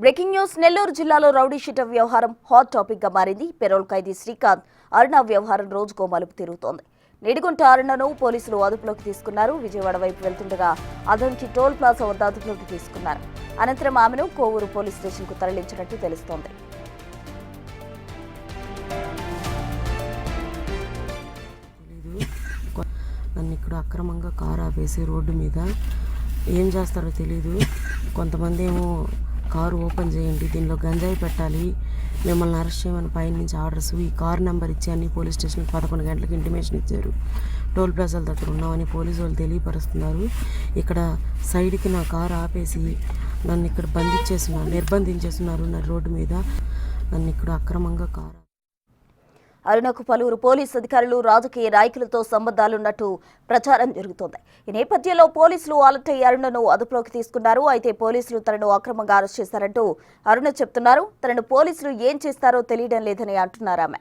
Breaking news Nellore జిల్లాలో rowdy sheeter వ్యవహారం hot topic గా మారింది. పెరోల్ ఖైదీ శ్రీకాంత్ అరుణ వ్యవహారం రోజుకో మలుపు తిరుగుతోంది. నిడిగుంట అరుణను పోలీసులు అదుపులోకి తీసుకున్నారు. విజయవాడ వైపు వెళ్తుండగా అదంకి టోల్ ప్లాజా వద్ద అదుపులోకి తీసుకున్నారు. అనంతరం ఆమెను కోవూరు పోలీస్ స్టేషన్ కు తరలించినట్టు తెలుస్తోంది. నన్ను ఇక్కడ అక్రమంగా కారు ఆపేసి రోడ్డు మీద ఏం చేస్తారో తెలీదు. కొంతమంది ఏమో కారు ఓపెన్ చేయండి, దీనిలో గంజాయి పెట్టాలి, మిమ్మల్ని అరెస్ట్ చేయమని పైన నుంచి ఆర్డర్స్, ఈ కారు నెంబర్ ఇచ్చి అన్ని పోలీస్ స్టేషన్కి 11 గంటలకు ఇంటిమేషన్ ఇచ్చారు. టోల్ ప్లాజాల దగ్గర ఉన్నామని పోలీసు వాళ్ళు తెలియపరుస్తున్నారు. ఇక్కడ సైడ్కి నా కారు ఆపేసి నన్ను ఇక్కడ నిర్బంధించేస్తున్నారు. నా రోడ్డు మీద నన్ను ఇక్కడ అక్రమంగా కారు. అరుణకు పలువురు పోలీసు అధికారులు, రాజకీయ నాయకులతో సంబంధాలున్నట్టు ప్రచారం జరుగుతోంది. ఈ నేపథ్యంలో పోలీసులు అలర్ట్ అయ్యి అరుణను అదుపులోకి తీసుకున్నారు. అయితే పోలీసులు తనను అక్రమంగా అరెస్ట్ చేశారంటూ అరుణ చెప్తున్నారు. తనను పోలీసులు ఏం చేస్తారో తెలియడం లేదని అంటున్నారు ఆమె.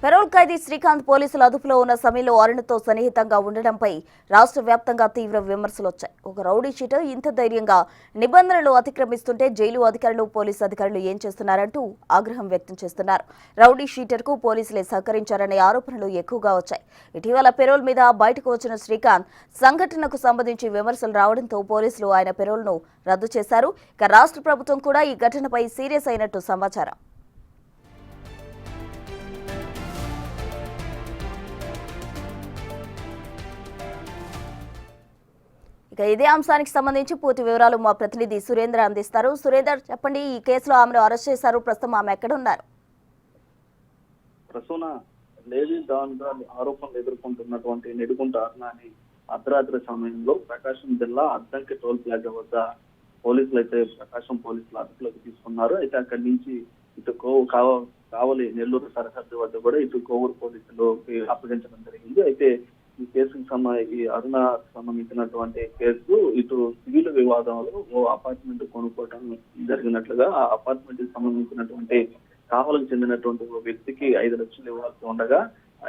పెరోల్ ఖైదీ శ్రీకాంత్ పోలీసుల అదుపులో ఉన్న సమయంలో అరుణతో సన్నిహితంగా ఉండడంపై రాష్ట్ర వ్యాప్తంగా తీవ్ర విమర్శలు వచ్చాయి. ఒక రౌడీ షీటర్ ఇంత ధైర్యంగా నిబంధనలు అతిక్రమిస్తుంటే జైలు అధికారులు, పోలీసు అధికారులు ఏం చేస్తున్నారంటూ ఆగ్రహం వ్యక్తం చేస్తున్నారు. రౌడీ షీటర్కు పోలీసులే సహకరించారనే ఆరోపణలు ఎక్కువగా వచ్చాయి. ఇటీవల పెరోల్ మీద బయటకు వచ్చిన శ్రీకాంత్ సంఘటనకు సంబంధించి విమర్శలు రావడంతో పోలీసులు ఆయన పెరోల్ను రద్దు చేశారు. ఇక రాష్ట్ర ప్రభుత్వం కూడా ఈ ఘటనపై సీరియస్ అయినట్టు సమాచారం. ఇదే అంశానికి సంబంధించి పూర్తి వివరాలు మా ప్రతినిధి సురేంద్ర అందిస్తారు. సురేందర్, చెప్పండి, ఈ కేసులో ఆమెను అరెస్ట్ చేశారు. ప్రస్తుతం ఆమె ఎక్కడ ఉన్నారు? ప్రసూన లేడీ డాన్ గా ఆరోపణలు ఎదుర్కొంటున్నటువంటి నిడుగుంట అరుణాని అర్ధరాత్రి సమయంలో ప్రకాశం జిల్లా అద్దంకి టోల్ ప్లాజా వద్ద పోలీసులు అయితే ప్రకాశం పోలీసులు అదుపులోకి తీసుకున్నారు. అయితే అక్కడి నుంచి ఇటు కావలి నెల్లూరు సరిహద్దు వద్ద కూడా ఇటు కోవూరు పోలీసులు అప్పగించడం జరిగింది. అయితే ఈ కేసుకు ఈ అరుణ సంబంధించినటువంటి కేసు ఇటు సివిల్ వివాదంలో ఓ అపార్ట్మెంట్ కొనుక్కోవడం జరిగినట్లుగా ఆ అపార్ట్మెంట్ కి సంబంధించినటువంటి కావలకు చెందినటువంటి ఓ వ్యక్తికి 5 లక్షలు ఇవ్వాల్సి ఉండగా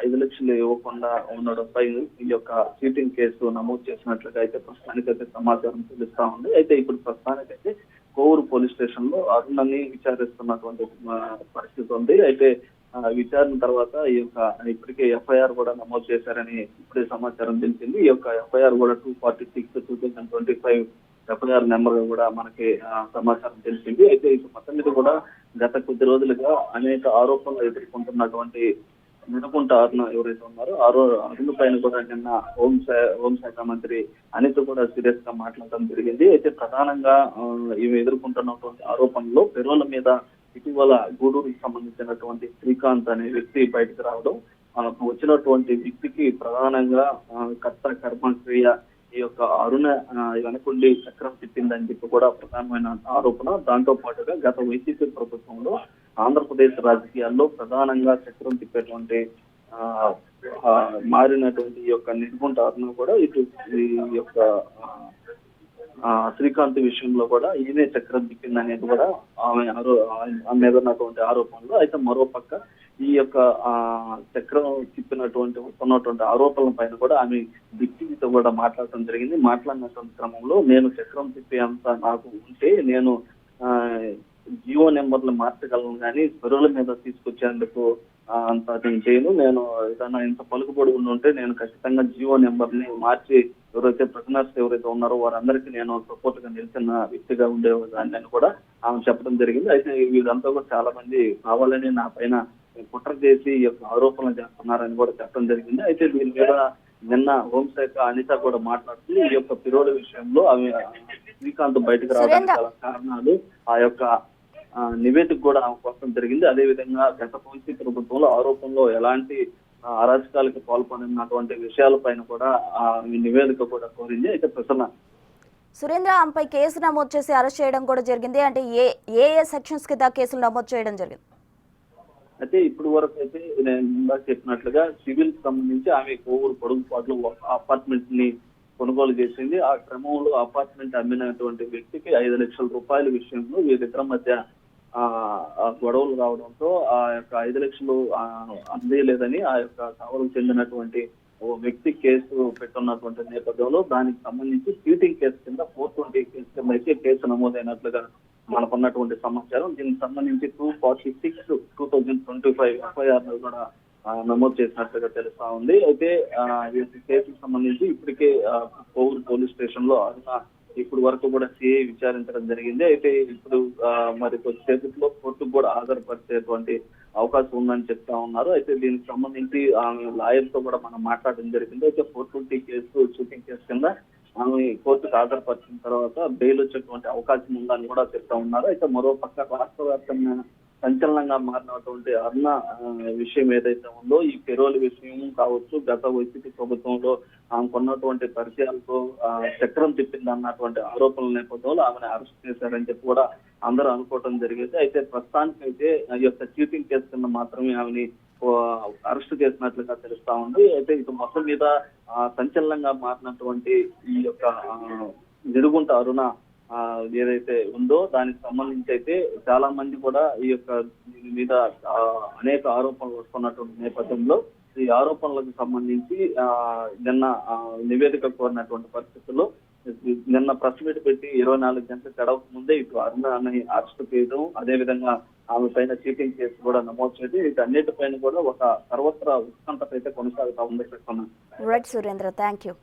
5 లక్షలు ఇవ్వకుండా ఉండడంపై ఈ యొక్క చీటింగ్ కేసు నమోదు చేసినట్లుగా అయితే ప్రస్తుతానికైతే సమాచారం తెలుస్తా ఉంది. అయితే ఇప్పుడు ప్రస్తుతానికైతే కోవూరు పోలీస్ స్టేషన్ లో అరుణని విచారిస్తున్నటువంటి పరిస్థితి ఉంది. అయితే విచారణ తర్వాత ఈ యొక్క ఇప్పటికే ఎఫ్ఐఆర్ కూడా నమోదు చేశారని ఇప్పుడే సమాచారం తెలిసింది. ఈ యొక్క ఎఫ్ఐఆర్ కూడా 246/2025 ఎఫ్ఐఆర్ నెంబర్ కూడా మనకి సమాచారం తెలిసింది. అయితే ఇప్పుడు మొత్తం మీద కూడా గత కొద్ది రోజులుగా అనేక ఆరోపణలు ఎదుర్కొంటున్నటువంటి నిడుగుంట అరుణ ఎవరైతే ఉన్నారో అరుణ పైన కూడా నిన్న హోంశాఖ మంత్రి అనిత కూడా సీరియస్ గా మాట్లాడడం జరిగింది. అయితే ప్రధానంగా ఇవి ఎదుర్కొంటున్నటువంటి ఆరోపణలు పెరోల మీద ఇటీవల గూడూరుకి సంబంధించినటువంటి శ్రీకాంత్ అనే వ్యక్తి బయటకు రావడం, వచ్చినటువంటి వ్యక్తికి ప్రధానంగా కర్మ క్రియ ఈ యొక్క అరుణ వెనకుండి చక్రం తిప్పిందని చెప్పి కూడా ప్రధానమైన ఆరోపణ. దాంతో పాటుగా గత వైసీపీ ప్రభుత్వంలో ఆంధ్రప్రదేశ్ రాజకీయాల్లో ప్రధానంగా చక్రం తిప్పేటువంటి మారినటువంటి ఈ యొక్క నిడుగుంట అరుణ కూడా ఇటు ఈ యొక్క శ్రీకాంత్ విషయంలో కూడా ఈయనే చక్రం తిప్పిందనేది కూడా ఆమె మీద ఉన్నటువంటి ఆరోపణలు. అయితే మరో పక్క ఈ యొక్క చక్రం తిప్పినటువంటి ఆరోపణల పైన కూడా ఆమె దిక్కితో కూడా మాట్లాడటం జరిగింది. మాట్లాడినటువంటి క్రమంలో నేను చక్రం తిప్పేంత నాకు ఉంటే నేను జియో నెంబర్లు మార్చగలను, కానీ పెరోల మీద తీసుకొచ్చేందుకు అంత నేను చేయను. నేను ఏదైనా ఇంత పలుకుబడి ఉంటే నేను ఖచ్చితంగా జియో నెంబర్ ని మార్చి ఎవరైతే ప్రిజనర్స్ ఎవరైతే ఉన్నారో వారందరికీ నేను సపోర్ట్ గా నిలిచిన వ్యక్తిగా ఉండేదాన్ని అని కూడా ఆమె చెప్పడం జరిగింది. అయితే వీళ్ళంతా కూడా చాలా మంది కావాలని నా పైన కుట్ర చేసి ఈ యొక్క ఆరోపణలు చేస్తున్నారని కూడా చెప్పడం జరిగింది. అయితే దీని మీద నిన్న హోంశాఖ అనిత కూడా మాట్లాడుతూ ఈ యొక్క పిరోల విషయంలో అవి శ్రీకాంత్ బయటకు రావడానికి గల కారణాలు ఆ యొక్క నివేదిక కూడా ఆమె జరిగింది. అదేవిధంగా గత వైసీపీ ప్రభుత్వంలో ఆరోపణలో ఎలాంటి అరాచకాలకు పాల్పడినటువంటి విషయాలపైన కూడా ఈ నివేదిక కూడా కోరింది. అయితే ప్రసన్న సురేంద్ర, ఆమెపై కేసు నమోదు చేసి అరెస్ట్ చేయడం కూడా జరిగింది. అంటే ఏ సెక్షన్స్ కింద కేసులు నమోదు చేయడం జరిగింది? అయితే ఇప్పుడు వరకు అయితే నేను ఇందాక చెప్పినట్లుగా సివిల్ సంబంధించి ఆమె కోవూరు పొడుగుపాటులో అపార్ట్మెంట్ ని కొనుగోలు చేసింది. ఆ క్రమంలో అపార్ట్మెంట్ అమ్మినటువంటి వ్యక్తికి 5 లక్షల రూపాయల విషయంలో వీరిద్దరి మధ్య గొడవలు రావడంతో ఆ యొక్క 5 లక్షలు అందేయలేదని ఆ యొక్క కావలకు చెందినటువంటి ఓ వ్యక్తి కేసు పెట్టున్నటువంటి నేపథ్యంలో దానికి సంబంధించి చీటింగ్ కేసు కింద 420 కేసు కింద అయితే కేసు నమోదైనట్లుగా మనకున్నటువంటి సమాచారం. దీనికి సంబంధించి 246/2025 ఎఫ్ఐఆర్ కూడా నమోదు చేసినట్లుగా తెలుస్తా ఉంది. అయితే ఈ కేసుకు సంబంధించి ఇప్పటికే కోవూరు పోలీస్ స్టేషన్ లో ఇప్పుడు వరకు కూడా సిఐ విచారించడం జరిగింది. అయితే ఇప్పుడు మరి కొద్దిసేపట్లో కోర్టుకు కూడా హాజరుపరిచేటువంటి అవకాశం ఉందని చెప్తా ఉన్నారు. అయితే దీనికి సంబంధించి ఆమె లాయర్ తో కూడా మనం మాట్లాడడం జరిగింది. అయితే 420 కేసు షూటింగ్ కేసు కింద ఆమె కోర్టుకు హాజరుపరిచిన తర్వాత బెయిల్ వచ్చేటువంటి అవకాశం ఉందని కూడా చెప్తా ఉన్నారు. అయితే మరో పక్క రాష్ట్ర వ్యాప్తంగా సంచలనంగా మారినటువంటి అరుణ విషయం ఏదైతే ఉందో, ఈ పెరోల్ విషయం కావచ్చు, గత వైసీపీ ప్రభుత్వంలో ఆమెకున్నటువంటి పరిచయాలతో చక్రం తిప్పింది అన్నటువంటి ఆరోపణల నేపథ్యంలో ఆమెను అరెస్ట్ చేశారని చెప్పి కూడా అందరూ అనుకోవడం జరిగింది. అయితే ప్రస్తుతానికి అయితే ఈ యొక్క చీటింగ్ కేసు కింద మాత్రమే ఆమెని అరెస్ట్ చేసినట్లుగా తెలుస్తా ఉంది. అయితే ఇది మొత్తం మీద సంచలనంగా మారినటువంటి ఈ యొక్క నిడుగుంట అరుణ ఏదైతే ఉందో దానికి సంబంధించి అయితే చాలా మంది కూడా ఈ యొక్క దీని మీద అనేక ఆరోపణలు వస్తున్నటువంటి నేపథ్యంలో ఈ ఆరోపణలకు సంబంధించి నిన్న నివేదిక కోరినటువంటి పరిస్థితుల్లో నిన్న ప్రెస్ మీట్ పెట్టి 24 గంటలు గడవక ముందే ఇటు అరుణని అరెస్ట్ చేయడం, అదేవిధంగా ఆమె పైన చీటింగ్ కేసు కూడా నమోదు చేయడం, వీటన్నిటిపైన కూడా ఒక సర్వత్రా ఉత్కంఠత అయితే కొనసాగుతా ఉంది. Right Surendra, thank you.